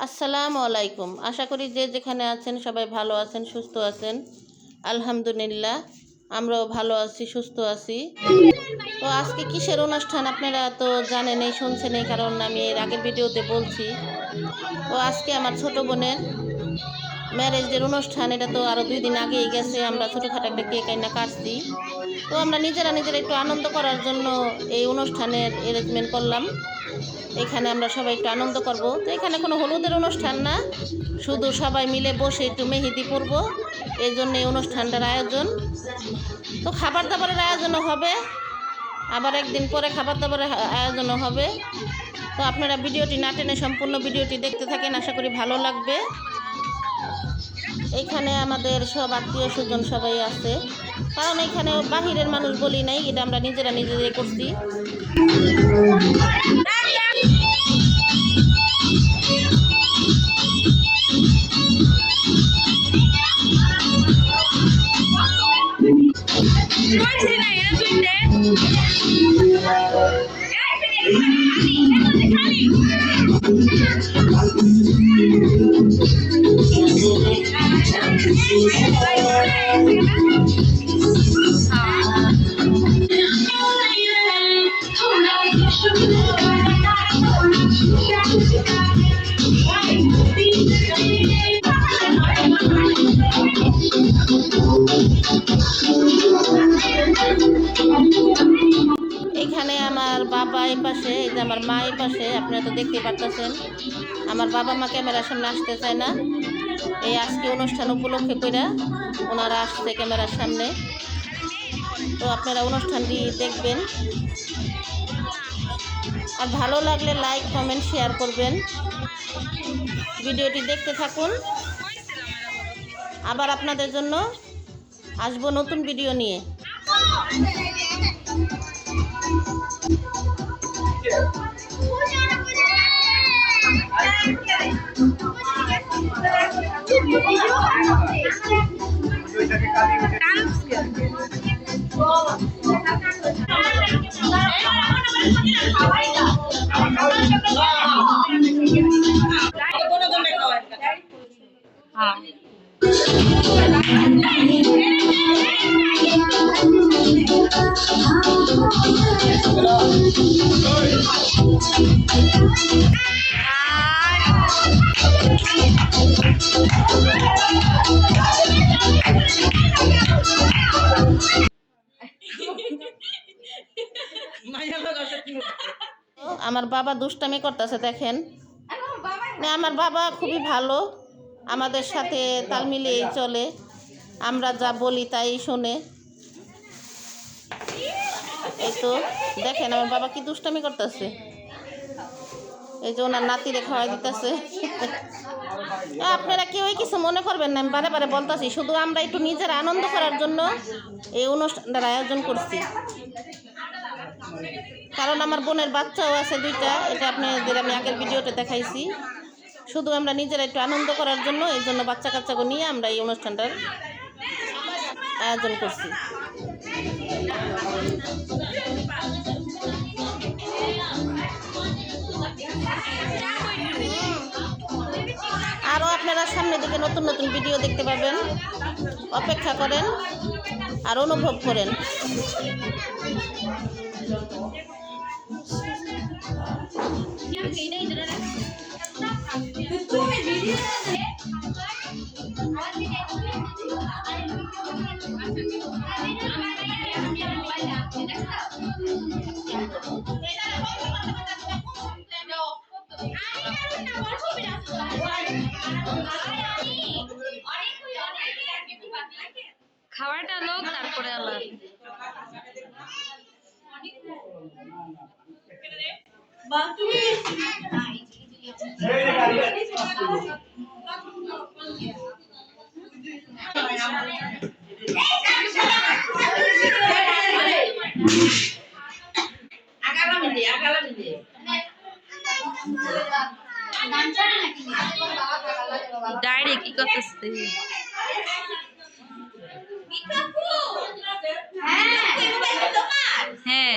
আসসালামু আলাইকুম। আশা করি যে যেখানে আছেন সবাই ভালো আছেন, সুস্থ আছেন। আলহামদুলিল্লাহ আমরাও ভালো আছি, সুস্থ আছি। তো আজকে কিসের অনুষ্ঠান আপনারা তো জানেনই, শুনছেনই, কারণ আমি এর আগের ভিডিওতে বলছি। তো আজকে আমার ছোট বোনের ম্যারেজের অনুষ্ঠান। এটা তো আরও 2 দিন আগেই গেছে। আমরা ছোটোখাটো একটা কেক আইনা কাটছি। তো আমরা নিজেরা একটু আনন্দ করার জন্য এই অনুষ্ঠানের অ্যারেঞ্জমেন্ট করলাম। এখানে আমরা সবাই একটু আনন্দ করব। তো এখানে কোনো হলুদের অনুষ্ঠান না, শুধু সবাই মিলে বসে একটু মেহেদি পরব, এই জন্য এই অনুষ্ঠানটার আয়োজন। তো খাবার দাবারের আয়োজনও হবে, আবার একদিন পরে খাবার দাবারের আয়োজনও হবে। তো আপনারা ভিডিওটি না টেনে সম্পূর্ণ ভিডিওটি দেখতে থাকেন, আশা করি ভালো লাগবে। এইখানে আমাদের সব আত্মীয় স্বজন সবাই আছে, কারণ এখানে বাহিরের মানুষ বলি নাই, এটা আমরা নিজেরাই করছি। এখানে আমার বাবা এই পাশে, এই যে আমার মা এই পাশে, আপনারা তো দেখতেই পারতেছেন। আমার বাবা মা ক্যামেরার সামনে আসতে চায় না, এই আজকে অনুষ্ঠান উপলক্ষে কইরা ওনারা আসছে ক্যামেরার সামনে। তো আপনারা অনুষ্ঠানটি দেখবেন, আর ভালো লাগলে লাইক, কমেন্ট, শেয়ার করবেন। ভিডিওটি দেখতে থাকুন, আবার আপনাদের জন্য আসবো নতুন ভিডিও নিয়ে। আমার বাবা দুষ্টামি করতেছে, দেখেন না। আমার বাবা খুবই ভালো, আমাদের সাথে তাল মিলিয়েই চলে, আমরা যা বলি তাই শোনে। এই তো দেখেন আমার বাবা কি দুষ্টামি করতেছে, এই যে ওনার নাতিরে খাওয়াই দিতেছে। আপনারা কেউই কিছু মনে করবেন না, আমি বারে বারে বলতেছি, শুধু আমরা একটু নিজের আনন্দ করার জন্য এই অনুষ্ঠানটার আয়োজন করছি। কারণ আমার বোনের বাচ্চাও আছে 2টা, এটা আপনাদের আমি আগের ভিডিওতে দেখাইছি। শুধু আমরা নিজেরা একটু আনন্দ করার জন্য, এই জন্য বাচ্চা কাচ্চাকে নিয়ে আমরা এই অনুষ্ঠানটার আয়োজন করছি। আরও আপনারা সামনের দিকে নতুন নতুন ভিডিও দেখতে পাবেন, অপেক্ষা করেন আর অনুভব করেন। খাওয়াটা লোক তারপরে আল্লাহ। ডাইরে কি করতেছে? হ্যাঁ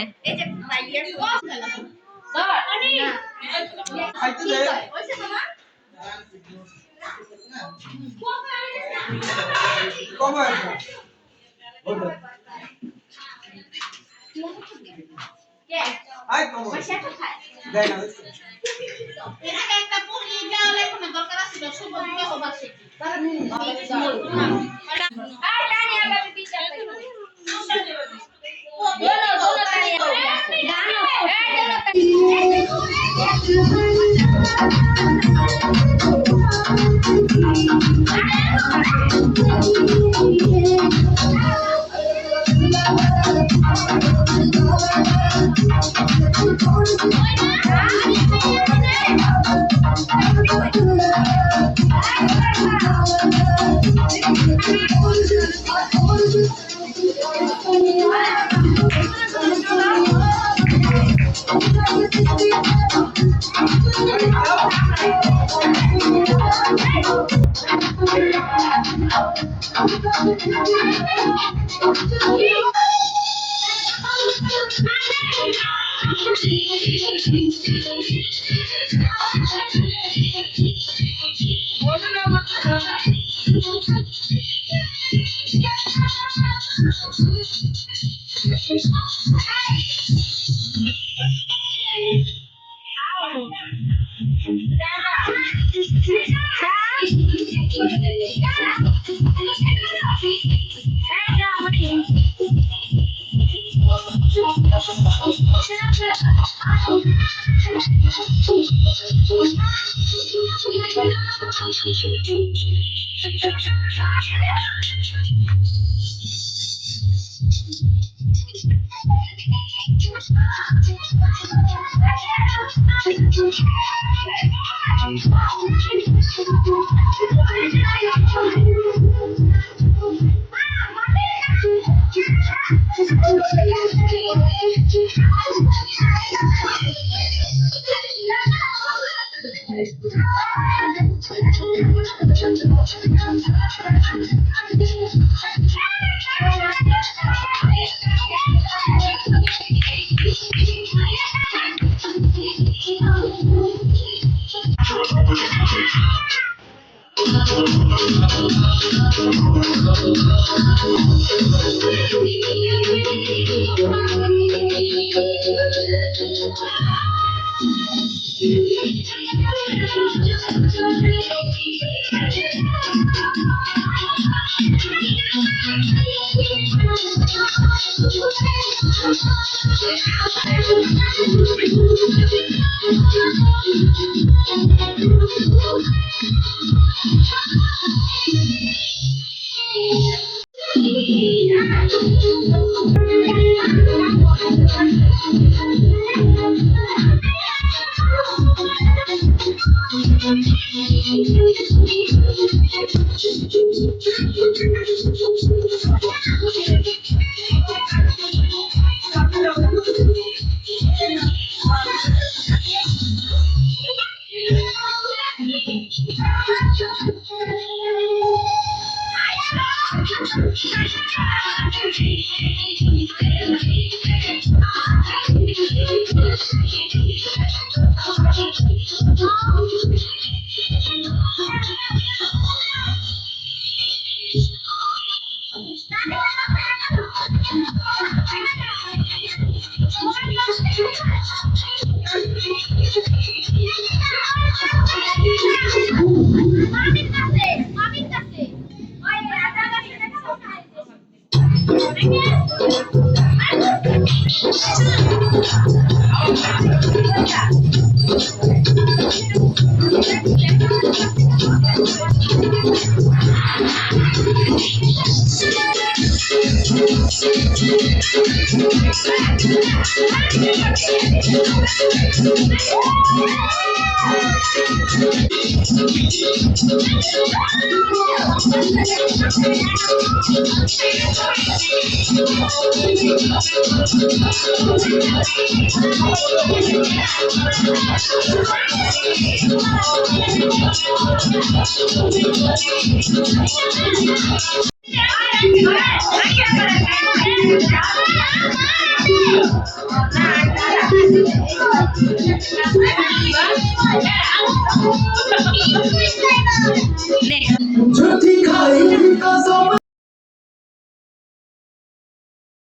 ঝুটি খা खुदाई की कसम